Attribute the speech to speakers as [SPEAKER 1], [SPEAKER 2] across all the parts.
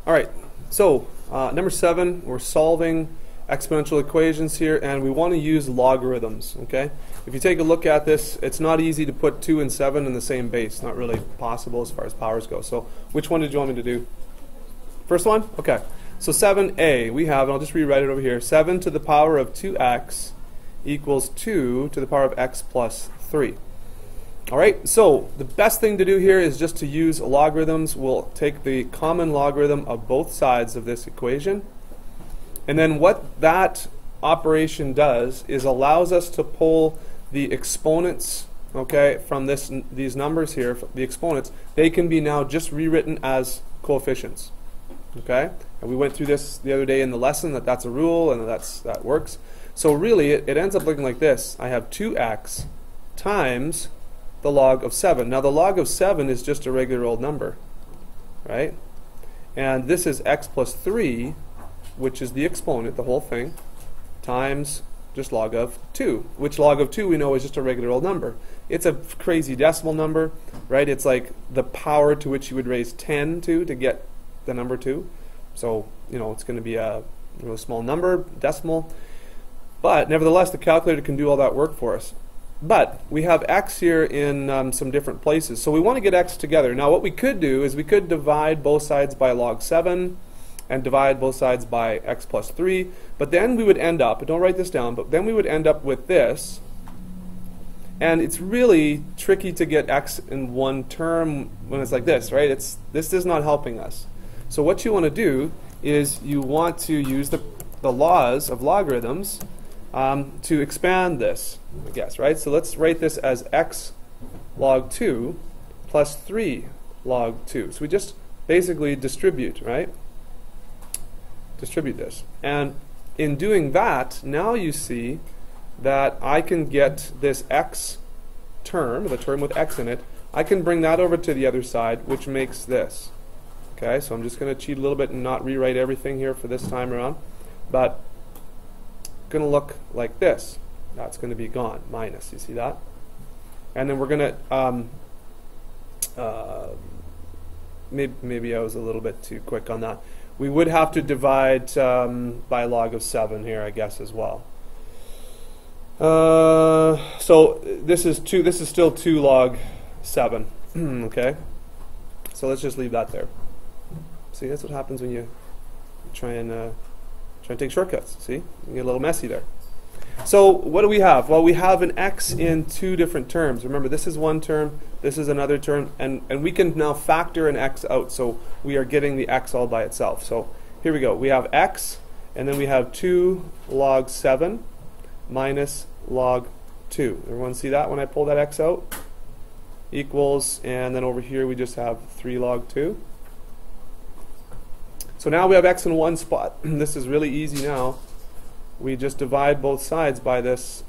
[SPEAKER 1] All right, so number 7, we're solving exponential equations here, and we want to use logarithms, okay? If you take a look at this, it's not easy to put 2 and 7 in the same base. Not really possible as far as powers go. So which one did you want me to do? First one? Okay. So 7a, we have, and I'll just rewrite it over here, 7 to the power of 2x equals 2 to the power of x plus 3. All right, so the best thing to do here is just to use logarithms. We'll take the common logarithm of both sides of this equation. And then what that operation does is allows us to pull the exponents, okay, from these numbers here, the exponents. They can be now just rewritten as coefficients, okay? And we went through this the other day in the lesson, that's a rule and that works. So really, it ends up looking like this. I have 2x times the log of 7. Now the log of 7 is just a regular old number, right? And this is x plus 3, which is the exponent, the whole thing, times just log of 2, which log of 2 we know is just a regular old number. It's a crazy decimal number, right? It's like the power to which you would raise 10 to get the number 2. So, you know, it's going to be a really small number, decimal. But nevertheless, the calculator can do all that work for us. But we have x here in some different places. So we want to get x together. Now what we could do is we could divide both sides by log 7 and divide both sides by x plus 3. But then we would end up, don't write this down, but then we would end up with this. And it's really tricky to get x in one term when it's like this, right? This is not helping us. So what you want to do is you want to use the laws of logarithms to expand this, I guess, right? So let's write this as x log 2 plus 3 log 2. So we just basically distribute, right? Distribute this. And in doing that, now you see that I can get this x term, the term with x in it, I can bring that over to the other side, which makes this. Okay, so I'm just going to cheat a little bit and not rewrite everything here for this time around. But going to look like this. That's going to be gone, minus, you see that? And then we're going to, maybe I was a little bit too quick on that. We would have to divide by log of 7 here, I guess, as well. So this is still 2 log 7, okay? So let's just leave that there. See, that's what happens when you try and take shortcuts. See, you get a little messy there. So what do we have? Well, we have an x in 2 different terms. Remember, this is one term, this is another term, and we can now factor an x out, so we are getting the x all by itself. So here we go. We have x, and then we have 2 log 7 minus log 2. Everyone see that when I pull that x out? Equals, and then over here we just have 3 log 2. So now we have x in one spot. This is really easy now. We just divide both sides by this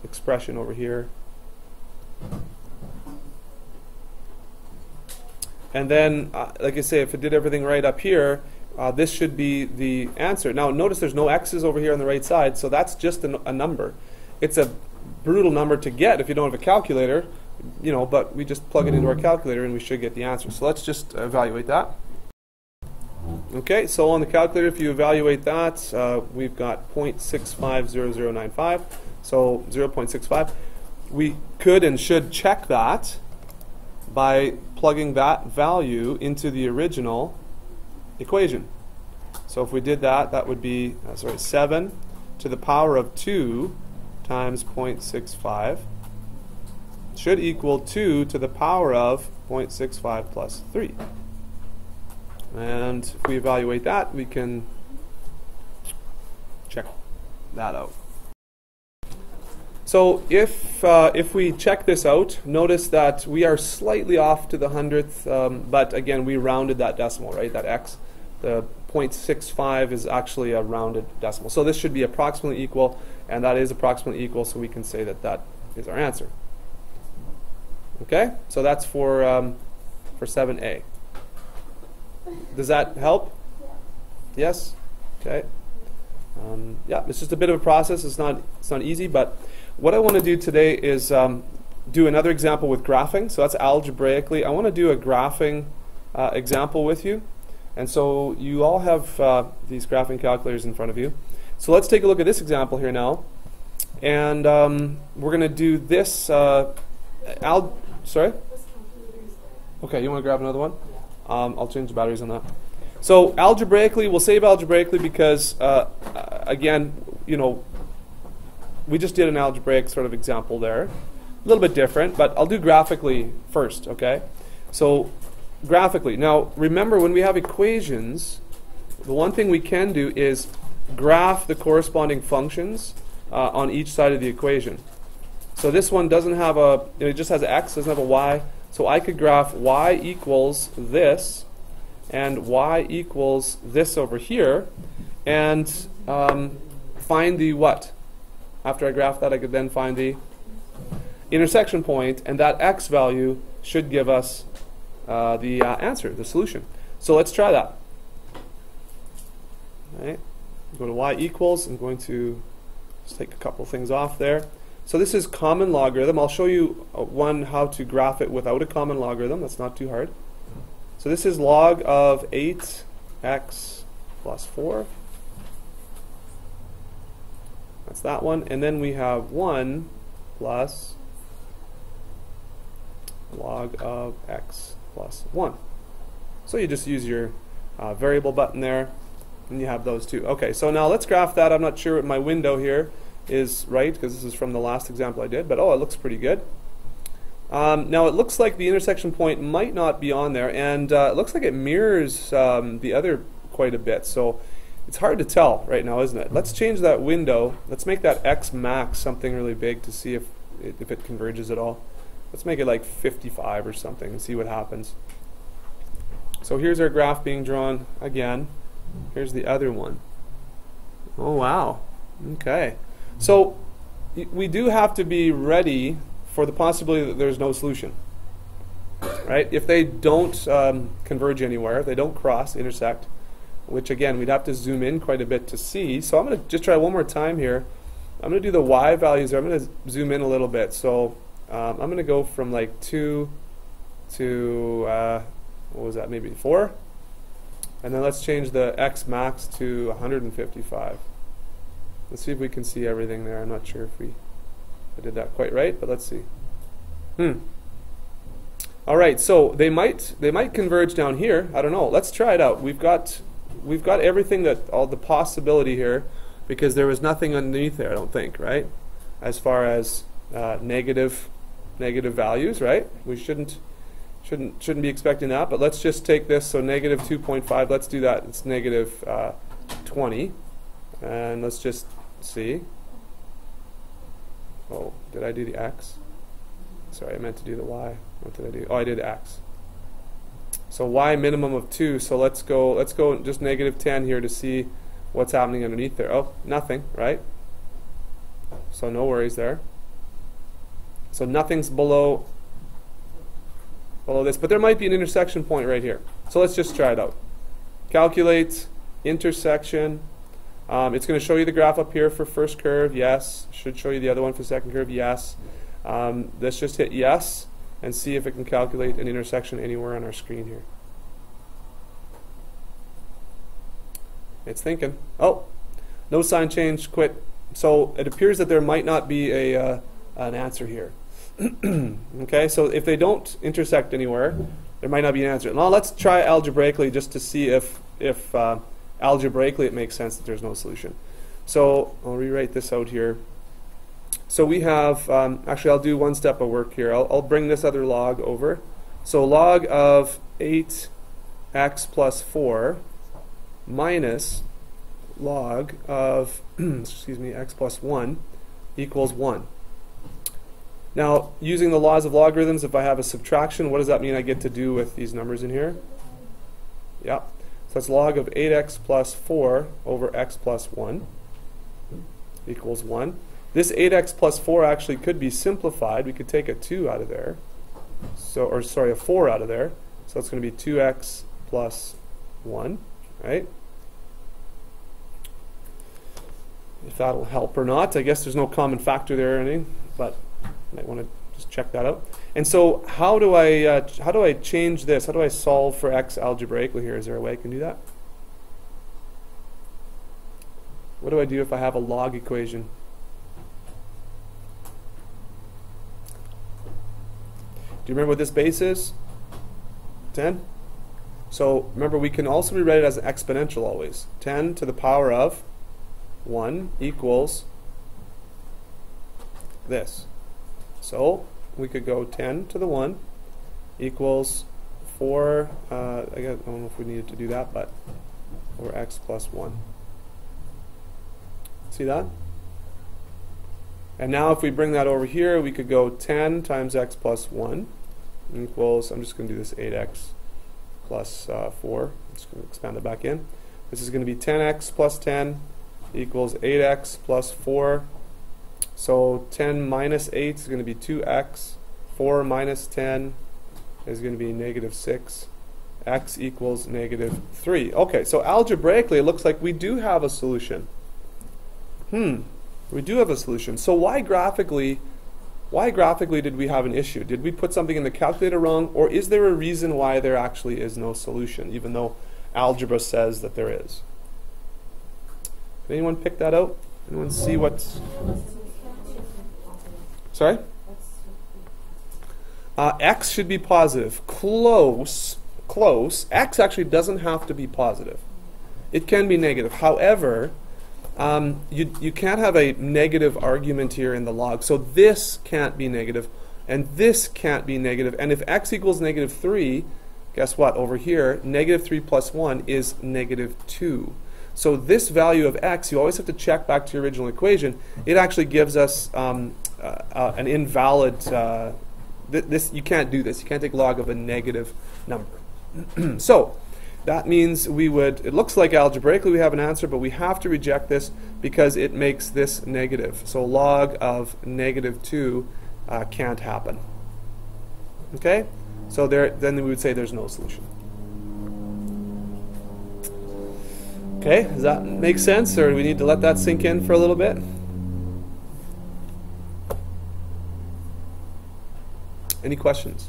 [SPEAKER 1] expression over here. And then, like I say, if it did everything right up here, this should be the answer. Now notice there's no x's over here on the right side, so that's just a number. It's a brutal number to get if you don't have a calculator, you know, but we just plug it into our calculator and we should get the answer. So let's just evaluate that. Okay, so on the calculator, if you evaluate that, we've got 0.650095, so 0.65. We could and should check that by plugging that value into the original equation. So if we did that, that would be 7 to the power of 2 times 0.65 should equal 2 to the power of 0.65 plus 3. And if we evaluate that, we can check that out. So if we check this out, notice that we are slightly off to the 100th, but again, we rounded that decimal, right? That x, the 0.65 is actually a rounded decimal. So this should be approximately equal, and that is approximately equal, so we can say that that is our answer. Okay, so that's for 7a. Does that help? Yeah. Yes? Okay. Yeah, it's just a bit of a process. It's not easy, but what I want to do today is do another example with graphing. So that's algebraically. I want to do a graphing example with you. And so you all have these graphing calculators in front of you. So let's take a look at this example here now. And we're going to do this. Sorry? Okay, you want to grab another one? I'll change the batteries on that. So algebraically, we'll save algebraically because, again, you know, we just did an algebraic sort of example there. A little bit different, but I'll do graphically first, okay? So graphically. Now, remember, when we have equations, the one thing we can do is graph the corresponding functions on each side of the equation. So this one doesn't have a, it just has x, doesn't have a y. So I could graph y equals this and y equals this over here and find the what? After I graph that, I could then find the intersection point, and that x value should give us the answer, the solution. So let's try that. All right. Go to y equals. I'm going to just take a couple things off there. So this is common logarithm. I'll show you how to graph it without a common logarithm. That's not too hard. So this is log of 8x plus 4. That's that one. And then we have 1 plus log of x plus 1. So you just use your variable button there, and you have those two. Okay, so now let's graph that. I'm not sure what my window here is right, because this is from the last example I did, but oh, it looks pretty good. Now it looks like the intersection point might not be on there, and it looks like it mirrors the other quite a bit, so it's hard to tell right now, isn't it? Let's change that window. Let's make that x max something really big to see if it converges at all. Let's make it like 55 or something and see what happens. So here's our graph being drawn again. Here's the other one. Oh wow. Okay. So we do have to be ready for the possibility that there's no solution. Right? If they don't converge anywhere, if they don't cross, intersect, which again we'd have to zoom in quite a bit to see. So I'm going to just try one more time here. I'm going to do the y values there. I'm going to zoom in a little bit. So I'm going to go from like 2 to, what was that, maybe 4? And then let's change the x max to 155. Let's see if we can see everything there. I'm not sure if I did that quite right, but let's see. All right, so they might converge down here. I don't know. Let's try it out. We've got everything, that all the possibility here, because there was nothing underneath there, I don't think, right? As far as negative values, right? We shouldn't be expecting that, but let's just take this. So negative 2.5, let's do that. It's negative 20, and let's just see. Oh, did I do the x? Sorry, I meant to do the y. What did I do? Oh, I did x. So y minimum of 2. So let's go just negative 10 here to see what's happening underneath there. Oh, nothing, right? So no worries there. So nothing's below this, but there might be an intersection point right here. So let's just try it out. Calculate intersection. It's going to show you the graph up here for first curve, yes. Should show you the other one for second curve, yes. Let's just hit yes and see if it can calculate an intersection anywhere on our screen here. It's thinking. Oh, no sign change, quit. So it appears that there might not be an answer here. Okay, so if they don't intersect anywhere, there might not be an answer. Now let's try algebraically just to see if algebraically it makes sense that there's no solution. So I'll rewrite this out here. So we have, actually I'll do one step of work here. I'll bring this other log over. So log of 8x plus 4 minus log of excuse me, x plus 1 equals 1. Now, using the laws of logarithms, if I have a subtraction, what does that mean I get to do with these numbers in here? Yeah. So that's log of 8x plus 4 over x plus 1 equals 1. This 8x plus 4 actually could be simplified. We could take a 2 out of there. So, or sorry, a 4 out of there. So it's going to be 2x plus 1, right? If that'll help or not. I guess there's no common factor there or anything, but might want to Just check that out. And so how do I change this? How do I solve for x algebraically here? Is there a way I can do that? What do I do if I have a log equation? Do you remember what this base is? 10? So remember, we can also rewrite it as an exponential always. 10 to the power of 1 equals this. So we could go 10 to the 1 equals 4, I don't know if we needed to do that, but over x plus 1. See that? And now if we bring that over here, we could go 10 times x plus 1 equals, I'm just going to do this 8x plus 4. I'm just going to expand it back in. This is going to be 10x plus 10 equals 8x plus 4. So 10 minus 8 is going to be 2x. 4 minus 10 is going to be negative 6. X equals negative 3. Okay, so algebraically it looks like we do have a solution. We do have a solution. So why graphically did we have an issue? Did we put something in the calculator wrong, or is there a reason why there actually is no solution, even though algebra says that there is? Did anyone pick that out? Anyone see what's... Sorry? X should be positive. Close. X actually doesn't have to be positive. It can be negative. However, you can't have a negative argument here in the log. So this can't be negative, and this can't be negative. And if x equals negative 3, guess what? Over here, negative 3 plus 1 is negative 2. So this value of x, you always have to check back to your original equation. It actually gives us an invalid... you can't do this. You can't take log of a negative number. So that means we would, it looks like algebraically we have an answer, but we have to reject this because it makes this negative. So log of negative 2 can't happen. Okay? So then we would say there's no solution. Okay, does that make sense, or do we need to let that sink in for a little bit? Any questions?